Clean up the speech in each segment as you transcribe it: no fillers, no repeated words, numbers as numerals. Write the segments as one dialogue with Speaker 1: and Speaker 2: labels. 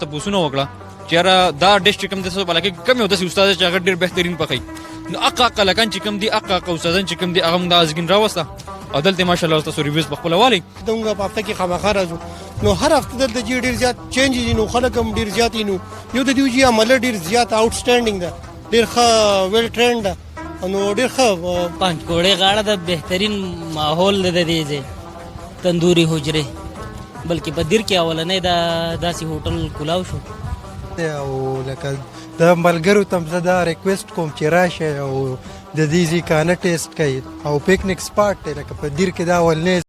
Speaker 1: ته پوښتنه وکړه چې یاره دا ډش چې کوم دی څه بلکې کم یو داسې استاد چې هغه ډېر بهترین پخوي نو هغه لکان چې کوم دي هغه استادان چې کوم دي هغه موږ د ازګین راوسته او دلته ماشاءالله تاسو ریویوز په خپله والئ
Speaker 2: دغه په هفته کې خامخا راځو نو هر هفته دلته چې ډېر زیات چینج دي نو خلک هم ډېر زیات دي نو یو د دوی چې عمله ډېر زیات آوټسټینډینګ ده ډېر ښه ویل ټرینډ ده نو ډېر ښه
Speaker 3: پنجګوړې غاړه د بهترین ماحول د دې ځای تندوري حجرې بلکې په دیر کې اولنې داسې هوټل کولاو شو
Speaker 4: او لکه د ملګرو ته زه دا ریکویسټ کوم چې راشئ او د دې ځای کانه ټیسټ کوئ او پکنیک سپاټ دی لکه په دیر کې دا اولنې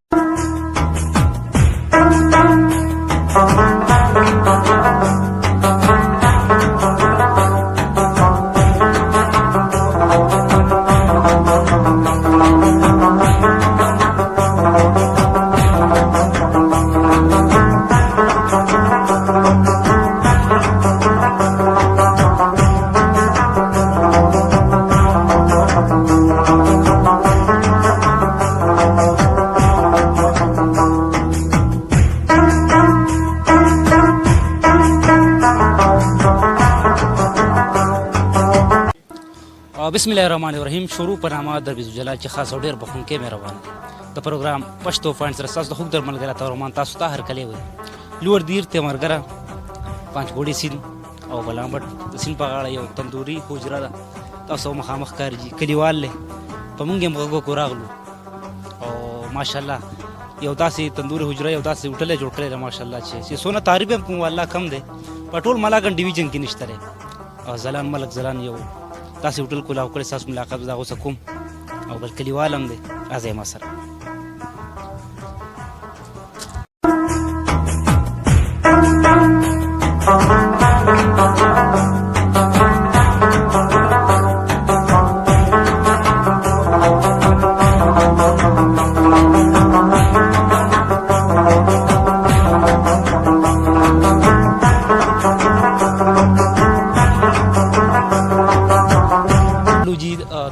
Speaker 3: بسم الله الرحمن الرحیم شروع په نامه درویز جلال چې خاص او ډېر بخښونکی مهربان د پروګرام پښتو پوینټ سره ستاسو د خوږ در ملګری تورمان تاسو ته هرکلی وایي لوړ دیر تیمرګره پنجګوړې سیند او بلامبټ د سیند په غاړه یو تندوري حجره ده تاسو مخامخ کارجي کلیوال دی په موږ هم غږ وکړو راغلو او ماشاءالله یو داسې تندوري حجره یو داسې هوټل یې جوړ کړی دی ماشاءالله چې څونه تعریف هم کوم والله کم دی په ټول ملاګن ډیویژن کې نشته دی او ځلان ملک ځلان یو تاسې هوټل کولاو کړی ستاسو ملاقات د هغو څه کوم او بل کلیوال هم دی راځئ ما سره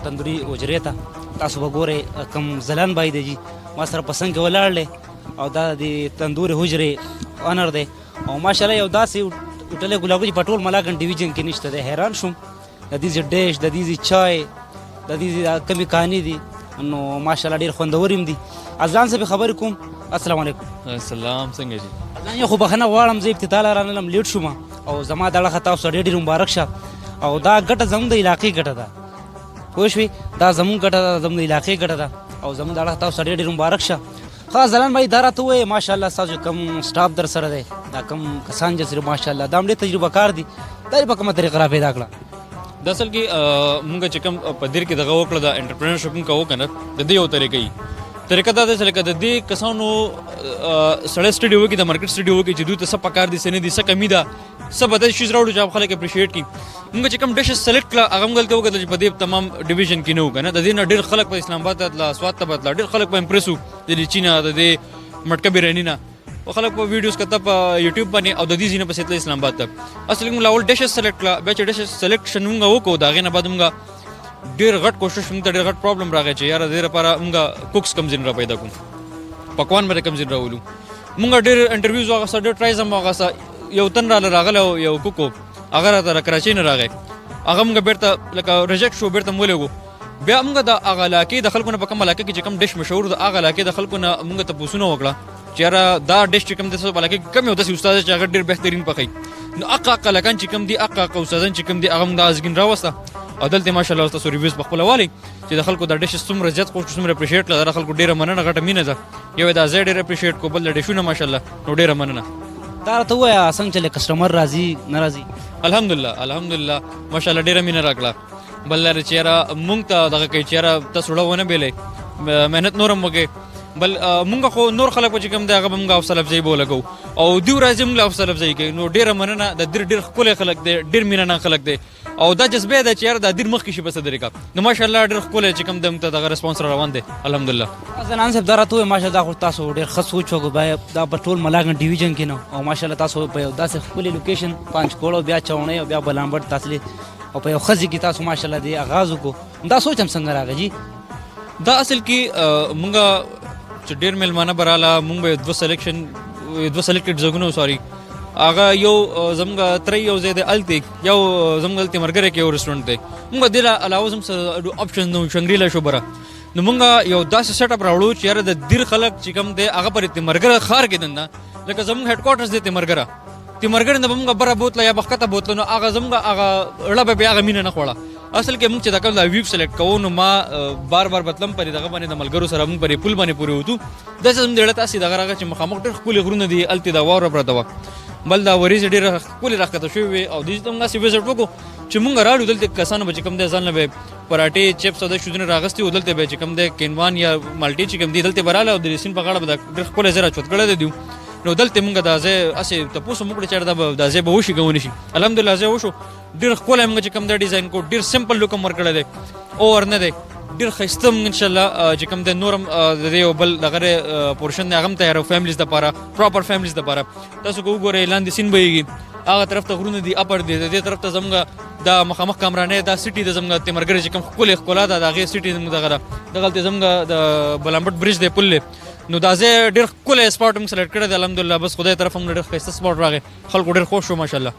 Speaker 3: تندوري حجرې ته تاسو به ګورئ کوم ځلان بای دی جي ما سره په څنګ کې ولاړ دی او دا د تندوري حجرې انر دی او ماشاءالله یو داسې هوټل یې ګلاګو چې په ټول ملاګن ډیویژن کې نشته دی حیران شوم د دې ډیش د دې چای د دې کمې کانې دي نو ماشاءالله ډېر خوندور هم دي ځان څه به خبرې کوم السلام علیکم
Speaker 1: سلام څنګه جي
Speaker 3: ځان یو خو بخښنه غواړم زه ابتدا له رانلم لیټ شوم او زما دغه خطا اوس ډېر مبارک شه او دا ګټه زموږ د علاقې ګټه ده پوه شوې دا زموږ ګټه ده زموږ د علاقې ګټه ده او زموږ د اړه تاسو ډېر مبارک شه ښه ځلان بھائی دا راته ووایې ماشاءالله ستاسو کوم سټاف در سره دی دا کوم کسان چې سره ماشاءالله دا هم ډېر تجربه کار دي دا یې په کومه طریقه را پیدا کړه
Speaker 1: د اصل کې مونږ چې کوم په دیر کې دغه وکړه د انټرپرینرشپ مونږ کوو که نه د دې یو طریقه طریقه دا ده چې لکه د دې کسانو سړی سټډي وکړي د مارکیټ سټډي وکړي چې دوی ته څه پکار دي څه نه دي څه کمي ده څه به داسې شیز راوړو چې هغه خلک اپریشیټ کړي مونږ چې کوم ډشز سلیکټ کړه هغه مونږ هلته وکتل چې په دې تمام ډیویژن کې نه وو که نه د دې نه ډېر خلک په اسلام آباد ته تله سوات ته به تله ډېر خلک په امپریس وو د لیچي نه د دې مټکه بریاني نه او خلک په ویډیوز کته په یوټیوب باندې او د دې ځینې پسې تله اسلام آباد ته اصل مونږ اول ډشز سلیکټ کړه بیا چې ډشز سلیکشن مونږ وکړو د هغې نه بعد مونږ ډېر غټ کوشش مونږ ته ډېر غټ پرابلم راغی چې یاره د دې لپاره مونږ کوکس کم ځین را پیدا کړو پکوان باندې کم ځین راولو مونږ ډېر انټرویوز واغسته ډېر ټرایز هم واغسته یو تن راغلی او یو کوکو هغه راته کراچۍ نه راغی هغه مونږ بېرته لکه ریجیکټ شو بېرته مو ولېږو بیا مونږ د هغه علاقې د خلکو نه په کوم علاقې کې چې کوم ډش مشهور د هغه علاقې د خلکو نه مونږ ته پوښتنه وکړه چې یاره دا ډش چې کوم دی څه علاقې کم یو داسې استاد چې هغه ډېر بهترین پخوي نو هغه لکان چې کوم دي هغه استادان چې کوم دي هغه مونږ د ازګین راوسته او دلته ماشاءالله تاسو ریویوز په خپله والئ چې د خلکو دا ډشز څومره زیات خوښ څومره اپریشیټ کړه د خلکو ډېره مننه غټه مینه ده یو دا ځای ډېر اپریشیټ کو بل د ډشونه ماشاءالله نو ډېره مننه
Speaker 3: دا راته ووایه څنګه چې کسټمر راځي نه راځي
Speaker 1: الحمدلله ماشاءالله ډېره مینه راکړه بل لاره چې یاره مونږ ته دغه کوي چې یاره تاسو زړه ونه بیلی محنت نور هم وکړئ بل مونږ خو نور خلک به چې کوم دی هغه به مونږ حوصله افزایي به ولګوو او دوی راځي مونږ له حوصله افزایي کوي نو ډېره مننه د دیر ډېر ښکلی خلک دی ډېر مینه ناک خلک دی او دا جذبه ده چې یاره دا دیر مخکې شي په څه طریقه نو ماشاءالله ډېر ښکلی چې کوم دی مونږ ته دغه رسپانس را روان دی الحمدلله
Speaker 3: زنان صاحب دا راته ووایه ماشاءالله خو تاسو ډېر ښه سوچ وکړو دا په ټول ملاګن ډیویژن کې نه او ماشاءالله تاسو په یو داسې ښکلې لوکیشن پنجګوړ بیا چوڼۍ او بیا بلامبټ تاسو او په یو ښځې کې تاسو ماشاءالله دې آغاز وکړو دا سوچ هم څنګه راغی جي
Speaker 1: دا اصل کې مونږ چې ډېر میلمانه به راله مونږ به دوه سلیکټډ ځایونه هغه یو زموږ ترې یو ځای دی هلته یو زموږ هلته مرګره کې یو ریسټورانټ دی موږ دې علاوه زموږ سره اپشن نو شنګریلا شو بره نو موږ یو داسې سیټ اپ راوړو چې یاره د دیر خلک چې کوم دی هغه پرې تیمرګره ښار کې دننه لکه زموږ هیډ کوارټرز دی تیمرګره نه به موږ بره بوتله یا بخته بوتله نو هغه زموږ هغه اړه به بیا هغه مینه نه خوړه اصل کې موږ چې دا کوم ویب سلیکټ کوو نو ما بار بار بتلم پرې دغه باندې د ملګرو سره موږ پرې پل باندې پورې وځو داسې زموږ د اړه تاسې دغه راغی چې مخامخ ډېر ښکلي غرونه دي هلته دا واوره پرته وه بل دا وریځې ډېره ښکلې راښکته شوې وې او دې ته موږ هسې وزټ وکړو چې موږ راړو دلته کسانو به چې کوم دی ځان نه به پراټې چپس او د شودونه راغستې وو دلته به چې کوم دی کینوان یا مالټې چې کوم دي دلته به راغله او د سیند په غاړه به دا ډېر ښکلی ځای راچوت کړی دی نو دلته موږ دا ځای هسې تپوس هم وکړو چې دا ځای به وشي که ونه شي الحمدلله ځای وشو ډېر ښکلی موږ چې کوم دی ډیزاین کو ډېر سمپل لوک هم ورکړی دی اوور نه دی ډېر ښایسته موږ انشاءالله چې کوم دی نور هم د دې یو بل دغه پورشن دی هغه هم تیارو فیملیز دپاره پراپر فیملیز دپاره تاسو که وګورئ لاندې سیند بهیږي هغه طرف ته غرونه دي اپر دي د دې طرف ته زموږ دا مخامخ کامرانې دا سټي د زموږ تیمرګره چې کوم ښکلې ښکلا ده د هغې سټي زموږ دغه ده دغلته زموږ د بلامبټ برج دی پل دی نو دا ځای ډېر ښکلی سپاټ موږ سلیکټ کړی دی الحمدلله بس خدای طرف هم ډېر ښایسته سپاټ راغی خلکو ډېر خوښ شو ماشاءالله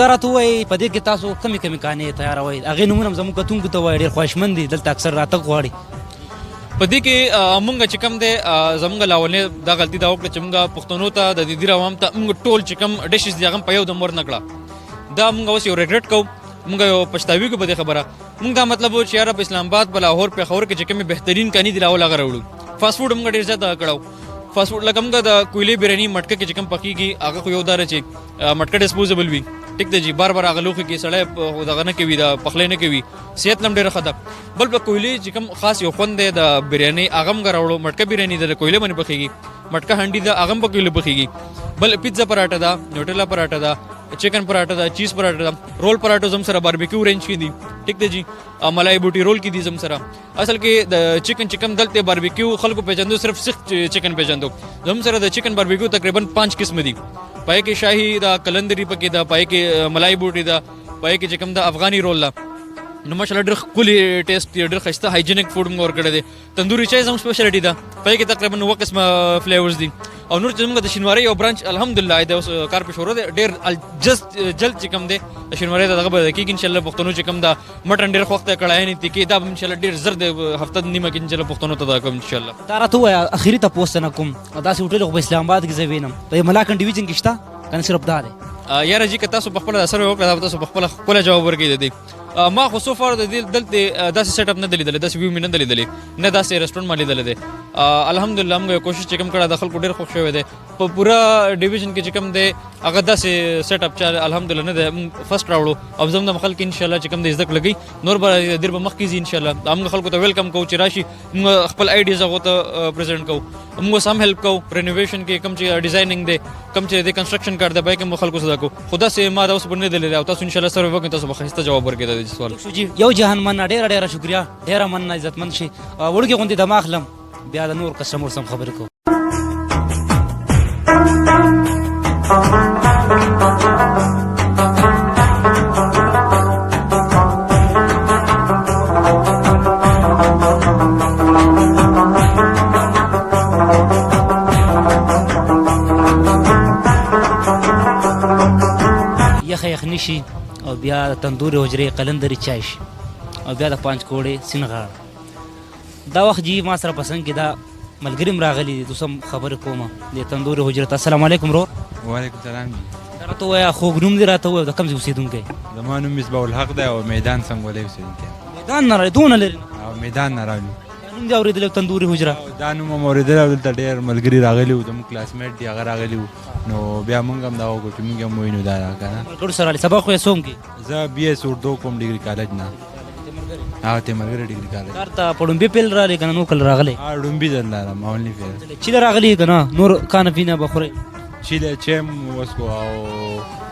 Speaker 3: دا راته ووایي په دې کې تاسو کمې کمې کانې تیاروئ هغې نومونه هم زموږ کتونکو ته وایي ډېر خوښمند دي دلته اکثر راتګ غواړي
Speaker 1: په دې کې مونږ چې کوم دی زموږ لاولنې دا غلطي دا وکړه چې مونږ پښتنو ته د دې عوام ته مونږ ټول چې کوم ډشز دي هغه په یو دم ورنه کړه دا مونږ اوس یو ریګریټ کوو مونږ یو پښتاوي کو په دې خبره مونږ دا مطلب و چې یاره په اسلام آباد په لاهور پېښور کې چې کومې بهترین کانې دي راول هغه راوړو فاسټ فوډ مونږ ډېر زیات کړو فاسټ فوډ لکه مونږ د کویلې بریاني مټکه کې چې کوم پخېږي هغه خو یو داره چې مټکه ډسپوزبل وي ټیک دی جی بار بار هغه لوښي کې سړی دغه نه کوي دا پخلی نه کوي صحت هم ډېره ښه ده بل په کویلې چې کوم خاص یو خوند دی د بریانۍ هغه هم راوړو مټکه بریاني ده د کویلې باندې پخېږي مټکه هنډي ده هغه هم په کویلې پخېږي بل پیزا پراټه ده نیوټلا پراټه ده چکن پراټه ده چیز پراټه ده رول پراټو زم سره باربیکیو رینج کې دي ټیک دی جی ملای بوټي رول کې دي زم سره اصل کې د چکن دلته باربیکیو خلکو پیژندو صرف سیخ چکن پیژندو زم سره د چکن باربیکیو تقریبا 5 قسم دي پای کې شاهي دا کلندري پکې دا پای کې ملای بوټي دا پای کې چې کوم دا افغاني رول ده نو ماشاءالله ډېر ښکلي ټیسټ ډېر ښایسته هایجینیک فوډ موږ ورکړی دی تندوري چای زموږ سپیشلټي ده پای کې تقریبا 9 قسمه فلیورز دي او نور چې زموږ د شینواري یو برانچ الحمدلله د اوس کار په شروع دی ډېر جلد چې کوم دی د شینواري دغه به کېږي انشاءالله پښتنو چې کوم دا مټن ډېر خوښ دی کړایانې تکې دا به انشاءالله ډېر زر د هفته نیمه کې انشاءالله پښتنو ته دا کوم انشاءالله
Speaker 3: دا راته ووایه اخري تپوس نه کوم داسې هوټل خو په اسلام آباد کې زه وینم په ملاکنډ ډویژن کې شته کنه صرف دا دی
Speaker 1: یاره جی که تاسو په خپله دا سروې وکړه دا به تاسو په خپله ښکلی جواب ورکوي د دې ما خو سو فار د دې دلته داسې سیټ اپ نه دی لیدلی داسې ویو مې نه دی لیدلی نه داسې رسټورنټ ما لیدلی دی الحمدلله موږ کوشش چې کوم کړی د خلکو ډېر خوښ شوی دی په پوره ډیویژن کې چې کوم دی هغه داسې سیټ اپ چې الحمدلله نه دی موږ فرسټ راوړو او زموږ د خلک انشاءالله چې کوم دی زده کړه لګي نور به ډېر به مخکې ځي انشاءالله موږ خلکو ته ویلکم کوو چې راشي موږ خپل آیډیز هغو ته پرزنټ کوو موږ اوس هم هیلپ کوو رینوویشن کې کوم چې ډیزایننګ دی کوم چې د کنسټرکشن کار دی به کوم خلکو سره کوو خو داسې ما دا اوس به نه دی لیدلی او تاسو انشاءالله سروې وکړئ تاسو به ښایسته جواب ورکړئ د دې سوال
Speaker 3: یو جهان مننه ډېره شکریا ډېره مننه عزتمند شي وړوکې غوندې دمه اخلم بیا د نور کسټمر سم خبرې کوو یخه یخني شي او بیا تندوري حجرې قلندري چای شي او بیا د پانچ کوړې سین غاړه دا وخت جی ما سره پسند کې دا ملګري م راغلي دي دوسم خبرې کوم د تندوري حجرې ته السلام علیکم ورور
Speaker 5: وعلیکم السلام جی
Speaker 3: دا راته ووایه خوږ نوم دې راته ووایه د کوم ځای اوسېدونکی
Speaker 5: زما نوم مصباح الحق دی او میدان څنګهولی اوسېدونکی
Speaker 3: میدان نه راغلی دونه لرې
Speaker 5: او میدان نه راغلو
Speaker 3: نوم دې اورېدلی تندوري حجره
Speaker 5: دا نوم هم اورېدلی او دلته ډېر ملګري راغلي وو زموږ کلاسمیټ دي هغه راغلي وو نو بیا مونږ هم دا وکړو چې مونږ هم ووینو دا که نه
Speaker 3: ملګرو سره راغلي سبق خو یې څوم کې
Speaker 5: زه بی ایس اردو کوم ډګري کالج نه تیمرګره ډګري کالج
Speaker 3: کار ته په ډومبې پیل راغلی که نه نو کله راغلی
Speaker 5: ډومبي ځل لارم اونلی فیر
Speaker 3: چې راغلی که نه نور کانه پینه به خورئ
Speaker 5: چیله چیم وسکو او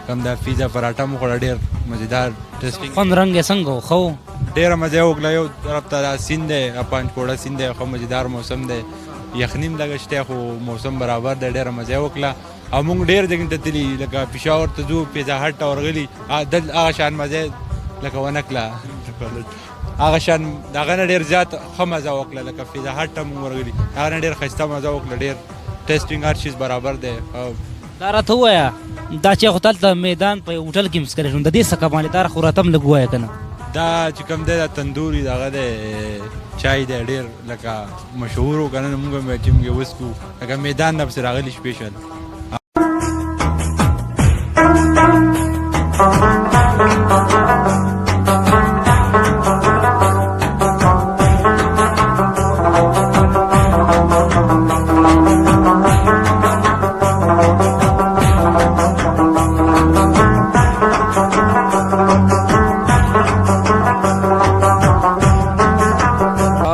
Speaker 5: کم دا پیزا پراټا مو خوړه ډېر مزیدار ټیسټینګ
Speaker 3: خوند رنګ یې څنګه و؟ ښه و؟
Speaker 5: ډېره مزه یې وکړه. یو طرف ته دا سیند دی پنجکوړه سیند دی ښه مزیدار موسم دی یخني هم لږه شته خو موسم برابر دی ډېره مزه یې وکړه او موږ ډېر ځایونو ته تللي لکه پېښور ته ځو پیزا هټ ته ورغلي هغه شان مزه لکه ونه کړه هغه شان د هغه نه ډېر زیات ښه مزه وکړه لکه پیزا هټ ته موږ ورغلي هغه نه ډېر ښایسته مزه وکړه ډېر ټیسټینګ هر چیز برابر دی.
Speaker 3: دا راته ووایه دا چې خو تلته میدان په یو هوټل کې مسکلی شوم د دې څه کمالدار خو راته هم لږ ووایه که نه.
Speaker 5: دا چې کوم دی دا تندوري دغه دی چای دی ډېر لکه مشهور و که نه موږ هم چې موږ یې وڅکو لکه میدان نه پسې راغلي سپیشل.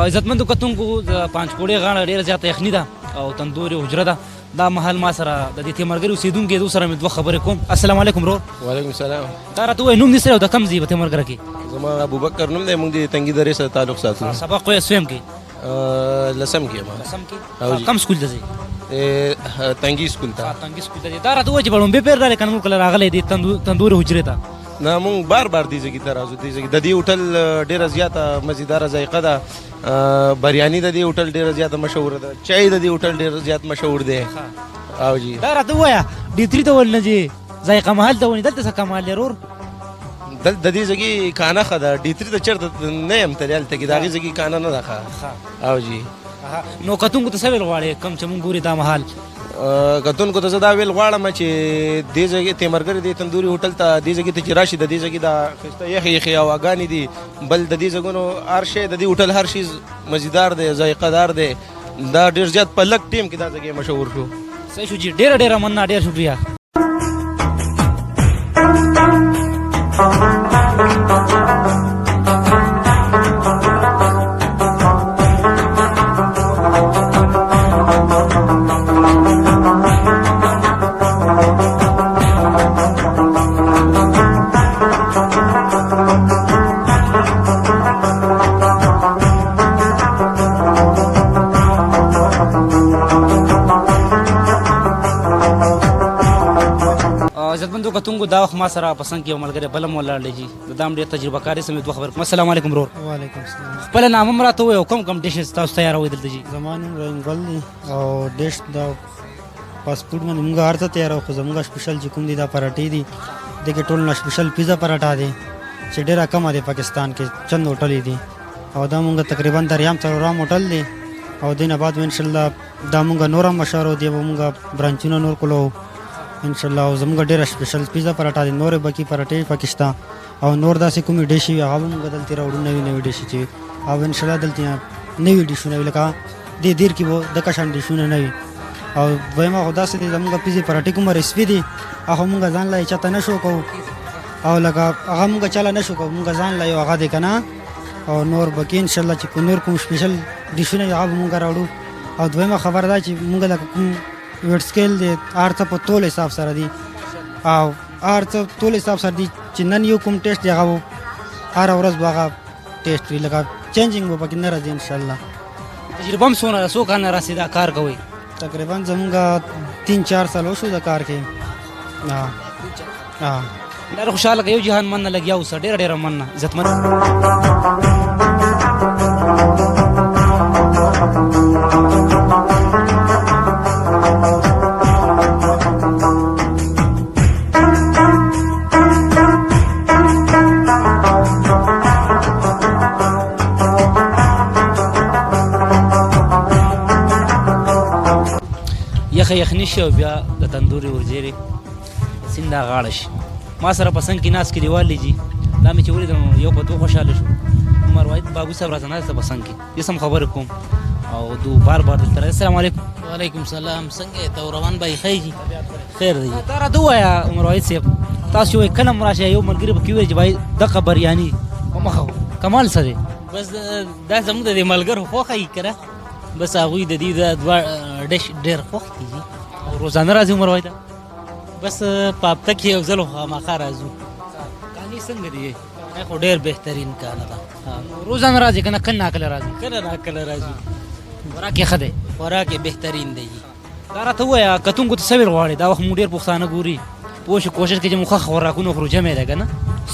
Speaker 3: عزتمندو کتونکو د پنجکوړې غاړه ډېره زیاته یخني ده او تندوري حجره ده. دا محل ما سره د دې تیمرګري اوسېدونکي دو سره مې دوه خبرې کوم. السلام علیکم ورور.
Speaker 6: وعلیکم السلام.
Speaker 3: دا راته ووایه نوم دې څه دی او د کوم ځای په تیمرګره کې؟
Speaker 6: زما ابوبکر نوم دی موږ د تنګي درې سره تعلق ساتو.
Speaker 3: سبق وایې سویم کې؟
Speaker 6: لسم کې ما.
Speaker 3: لسم کې؟ کوم سکول ته ځې؟
Speaker 6: تنګي سکول ته.
Speaker 3: تنګي سکول ته ځې. دا راته ووایه چې بړومبې پیر راغلی که نه موږ کله راغلی دې تندوري حجرې ته؟
Speaker 6: نه مونږ بار بار دې ځای ته راځو. دې ځای د دې هوټل ډېره زیاته مزیداره ذایقه ده. بریاني د دې هوټل ډېره زیاته مشهوره ده. چای د دې هوټل ډېر زیات مشهور دی. او جی
Speaker 3: دا راته ووایه ډي3 ته ولې نه ځې؟ ذایقه محل ته ونې دلته څه کمال دی ورور؟
Speaker 6: د دې ځای کانه ښه ده. ډي3 ته چېرته نه یم تللی هلته کې د هغې ځای کانه نه ده ښه. او جی
Speaker 3: نو کتونکو ته څه ویل غواړې کوم چې مونږ ګوري دا محل؟
Speaker 6: کتونکو ته زه دا ویل غواړم چې دې ځای تیمرګرې دې تندوري هوټل ته دې ځای ته چې راشي د دې ځای دا ښایسته یخې یخې هواګانې دي. بل د دې ځایونو هر شی د دې هوټل هر شي مزیدار دی ذایقه دار دی. دا ډېر زیات په لږ ټیم کې دا ځای مشهور شو.
Speaker 3: صحیح شو جي ډېره ډېره مننه ډېر شکریه. عزتمندو کتونکو دا وخت ما سره پسند کې یو ملګری بل هم ولاړ دی جي د دا هم ډېر تجربه کاري سمې دوه خبرې کوم. السلام علیکم ورور.
Speaker 2: وعلیکم السلام.
Speaker 3: خپله نام هم راته ووایه او کوم کوم ډیشز تاسو تیاروئ دلته جي؟
Speaker 2: زما نوم رحیم ګل دی او ډیش دا فاسټ فوډ باندې موږ هر څه تیاروو خو زموږ سپیشل چې کوم دي دا پراټې دي دغې ټول نه سپیشل پیزا پراټا دی چې ډېره کمه دی پاکستان کې چند هوټلې دي او دا موږ تقریبا دریام څلورم هوټل دی او دې نه بعد به انشاءالله دا موږ نور هم مشهور دی به موږ برانچونه نور کولو انشاءالله او زموږ ډېره سپیشل پیزا پراټا دی نورې باقي پراټې پاکستان او نور داسې کومې ډیشې وي هغه به موږ دلته راوړو نوې نوې ډیشې چې او انشاءالله دلته نوې ډیشونه وي لکه دې دیر کې به دغه شان ډیشونه نه وي. او دویمه خو داسې دی زموږ پیزې پراټې کومه ریسپي دي هغه موږ ځان له چاته نه شو کوو او لکه هغه موږ چاله نه شو کوو موږ ځان له یو هغه دی که نه او نور به کې انشاءالله چې نور کوم سپیشل ډیشونه وي هغه به موږ راوړو. او دویمه خبره دا چې موږ لکه کوم ویټ سکیل دی هر څه په تول حساب سره دي او هر څه تول حساب سره دي چې نن یو کوم ټیسټ دی هغه هره ورځ به هغه ټیسټ وي لکه چینجینګ به پکې نه راځي انشاءالله.
Speaker 3: تجربه هم څونه څو کاله راسي دا کار کوئ؟
Speaker 2: تقریبا زمونږ 3-4 سال وشو د کار کې.
Speaker 3: ډېر خوشحاله که یو جهان مننه لګیا اوسه ډېره ډېره مننه عزتمند. یخه یخني شي او بیا د تندوري ورجېرې سیند دا غاړه شي ما سره په څنګ کې ناست کلیوال دی جي دا مې چې ولیدم یو په دوه خوشحاله شو. عمر واحد بابو صاحب راته ناست په څنګ کې یې سم خبرې کوم او دو بار بار دلته راځي. السلام علیکم.
Speaker 7: وعلیکم السلام. څنګه یې ته روان بای خیر دي؟
Speaker 3: خیر دی. دا راته ووایه عمر واحد صاحب تاسو وایي کله هم راشئ یو ملګري به کې وایي چې بای دغه بریاني په مخه کمال څه دی؟
Speaker 7: بس دا زموږ د دې ملګرو خوښه یې که نه بس هغوی د دې د دوه ډش ډېر خوښ کېږي.
Speaker 3: روزانه راځي عمر واحد؟
Speaker 7: بس پاپته کې یو ځل خامخا راځو.
Speaker 3: کانی څنګه دی
Speaker 7: خو ډېر بهترین کانه ده.
Speaker 3: روزانه راځي کنه کله ناکله راځي
Speaker 7: کله ناکله راځو.
Speaker 3: خوراک یې ښه دی
Speaker 7: خوراک یې بهترین دی.
Speaker 3: دا راته ووایه کتونکو ته څه ویل غواړې دا وخت مونږ ډېر پښتانه ګوري پوه شو کوشش کوي چې موږ ښه خوراکونه وخورو جمع دی که نه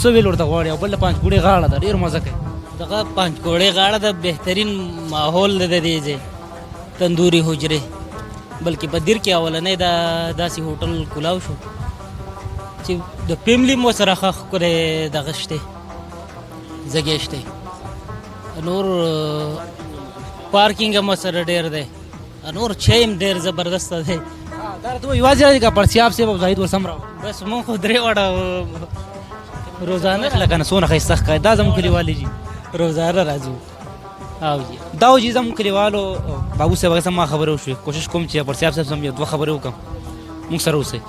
Speaker 3: څه ویل ورته غواړې او بل د پنجګوړې غاړه ده ډېر مزه کوي
Speaker 7: دغه پنجګوړې غاړه د بهترین ماحول دی د دې ځای تندوري حجرې بلکې په دیر کې اولنی دا داسې هوټل کولاو شو چې د فیملي مو سره ښه ښکلی دغه شته ځګې شته نور پارکینګ هم سره ډېر دی نور چای هم ډېر زبردسته دی.
Speaker 3: دا راته وایي یوازې راځي که پړسیاب صاحب او زاهد ورسم راوړه
Speaker 7: بس مونږ خو درې واړه روزانه
Speaker 3: لکه نه څونه ښایسته ښکاري دا زموږ کلیوالي جي
Speaker 7: روزانه راځو. او جی
Speaker 3: دا و چې زموږ کلیوالو بابو صاحب هغه سم ما خبرې وشوې کوشش کوم چې پړسیاب صاحب سم یو دوه خبرې وکړم موږ سره اوسئ.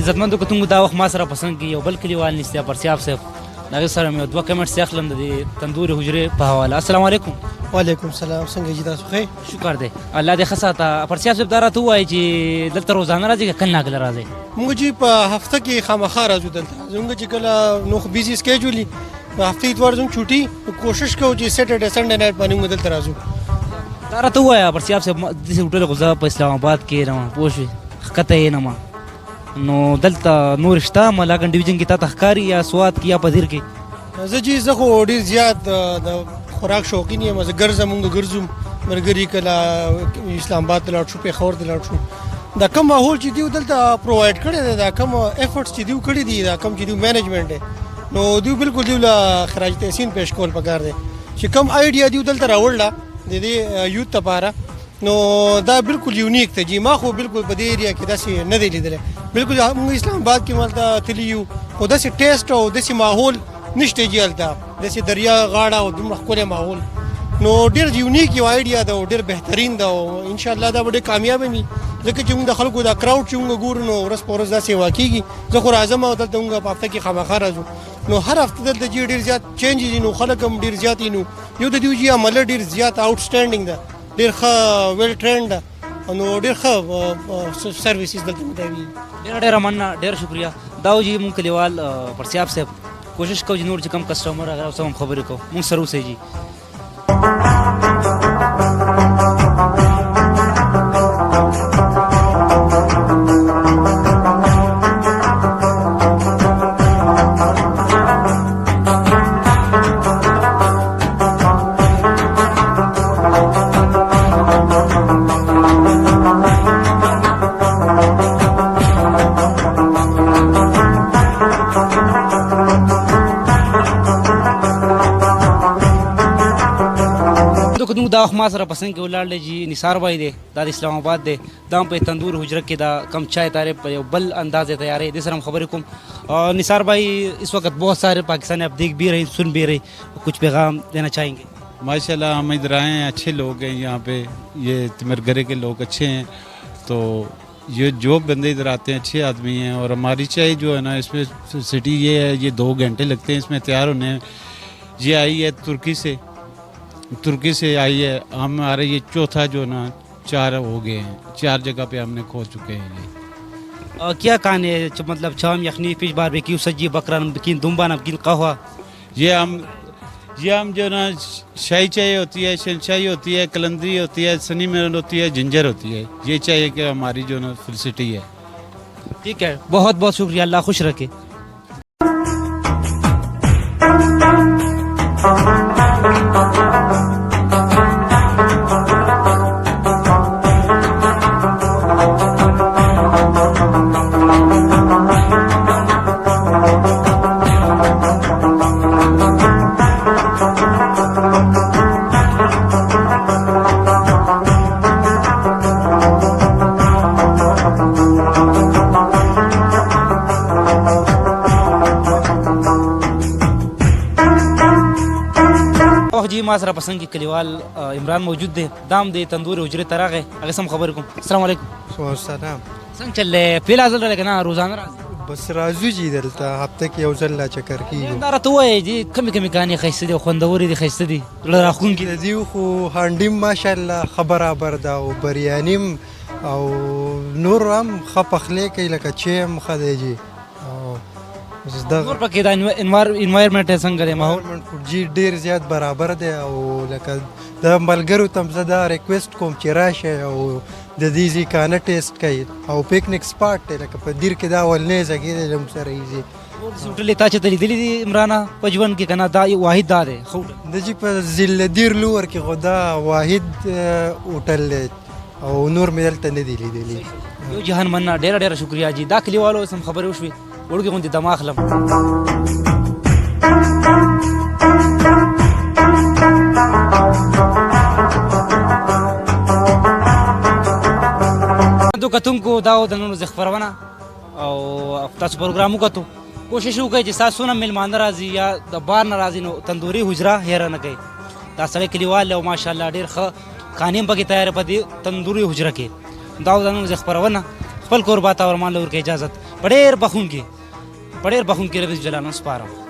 Speaker 3: عزتمندو کتونکو دا وخت ما سره پسند کې یو بل کلیوال نشته پرسیاب صاحب د هغې سره مې یو دوه کمنټس اخلم د دې تندوري حجرې په حواله. السلام علیکم.
Speaker 8: وعلیکم السلام. څنګه جی تاسو ښه؟
Speaker 3: شکر دی الله دې ښه ساته. پرسیاب صاحب دا راته ووایي چې دلته روزانه راځي که کله ناکله راځئ؟
Speaker 8: موږ جی په هفته کې خامخا راځو دلته زموږ چې کله نو خو بیزي سکیجول وي په هفته اتوار زموږ چوټي کوشش کوو چې سیټرډے سنډے نایټ باندې موږ دلته راځو.
Speaker 3: دا راته ووایه پرسیاب صاحب داسې هوټل خو زه په اسلام آباد کې یم پوه شوې ښکته یې نم نو دلته نور شته ملاکنډ ډویژن کې تا ته ښکاري یا سوات کې یا په دیر کې؟
Speaker 8: زه جی زه خو ډېر زیات د خوراک شوقین یم زه ګرځم موږ ګرځو ملګري کله اسلام آباد ته لاړ شو پېښور ته لاړ شو دا کم ماحول چې دیو دلته پرووایډ کړی دی دا کم ایفرټس چې دیو کړي دي دا کم چې دیو مینجمنټ دی نو دیو بالکل دیو له خراج تحسین پیش کول پکار دی چې کم آیډیا دیو دلته راوړله د دې یوت لپاره نو دا بالکل یونیک دی جی ما خو بالکل په دې ایریا کې داسې نه دی لیدلی بالکل موږ اسلام آباد کې مالته تللي یو خو داسې ټیسټ او داسې ماحول نشته جی هلته داسې دریا غاړه او دومره ښکلی ماحول نو ډېر یونیک یو آیډیا ده او ډېر بهترین ده او انشاءالله دا به ډېر کامیابه وي ځکه چې موږ د خلکو دا کراوډ چې موږ ګورو نو ورځ په ورځ داسې واقعېږي زه خو راځم او دلته موږ په هفته کې خامخا راځو نو هر هفته دلته چې ډېر زیات چینجز دي نو خلک هم ډېر زیات دي نو یو د دوی چې عمله ډېر زیات آوټسټینډینګ ده ډېر ښه ویل ټرینډ ده نو ډېر ښه سروسز دلته متوي.
Speaker 3: ډېره مننه ډېره شکریه. دا و چې مونږ کلیوال پرسیاب صاحب کوشش کوو چې نور چې کم کسټمر راغلی اوس هم خبرې کوو مونږ سره اوسئ جي. دا وخت ما سره پسند کې ولاړ دی جی نثار بھائی دی دا د اسلام آباد دی دا هم په تندور حجره کې دا کم چائے تارے پر یو بل انداز تیارے دې سره هم خبرې کوم. نثار بھائی اس وقت بہت سارے پاکستانی آپ دیکھ بھی رہے سن بھی رہے کچھ پیغام دینا چاہیں گے؟
Speaker 5: माशाल्लाह हम इधर आए हैं अच्छे लोग हैं यहाँ पे ये तिमरगरे के लोग अच्छे हैं तो ये जो बंदे इधर आते हैं अच्छे आदमी हैं और हमारी चाय जो है ना इसमें सिटी ये है ये 2 घंटे लगते हैं इसमें तैयार होने ये आई है तुर्की से आई है हमारे ये चौथा जो ना 4 हो गए हैं 4 जगह पे हमने खो चुके हैं ये.
Speaker 3: क्या खाने मतलब शाम यखनी फिश बारबेक्यू सज्जी बकरा नमकीन दुम्बा नमकीन कहवा
Speaker 5: ये हम जो ना शाही चाय होती है शनशाही होती है कलंदरी होती है सनी मिर्च होती है जिंजर होती है ये चाय कि हमारी जो ना फुल सिटी है.
Speaker 3: ठीक है बहुत बहुत शुक्रिया अल्लाह खुश रखे. وخت جی ما سره پسند کې کلیوال عمران موجود دی دام دی تندوري حجرې ته راغی هغه سم خبرې کوم السلام علیکم
Speaker 4: سلام
Speaker 3: څنګه چلې پیلا ځل راغی کنه روزانه راځي
Speaker 4: بس راځو چې دلته هفته کې یو ځل لا چکر کیږو
Speaker 3: دا راته وایي چې کمی کانې ښایسته دي او خوندورې دي ښایسته دي زړه راښکونکي دي.
Speaker 4: د دیو خو هانډیم ماشاءالله ښه برابر ده او بریانیم او نور هم ښه پخلی کوي لکه چې هم ښه دی جي او بس دغه
Speaker 3: نور پکې دا انوایرمنټ یې څنګه دی ماحول
Speaker 4: گورنمنټ فوډ جي ډیر زیات برابر دی او لکه د ملګرو ته هم زه دا ریکویسټ کوم چې راشئ او د دې ځای کانه ټیسټ کوي او پکنیک سپاټ دی لکه په دیر کې دا اولنی ځای دی زموږ سره ایزي
Speaker 3: هوټلې تا چې ته لیدلي دي عمرانه په ژوند کې که نه دا واحد دا دی ښه هوټل
Speaker 4: د جي په ضلع دیر لور کې خو دا واحد هوټل دی او نور مې دلته نه دي لیدلي
Speaker 3: یو جهان مننه ډېره شکریا جی دا کلیوالو سم خبرې وشوې وړوکې غوندې دمه اخلم دو کتونکو دا و د نن ورځې خپرونه او تاسو پروګرام وکتو کوشش وکړئ چې ستاسو نه میلمانه راځي یا د بار نه راځي نو تندوري حجره هېره نه کوئ دا سړی کلیوال دی او ماشاءالله ډېر ښه کانې هم پکې تیارې په دې تندوري حجره کې دا و د نن ورځې خپرونه خپل کور باته ورمان له ورکړئ اجازت په ډېر بخښونکي رب جلاله سپارم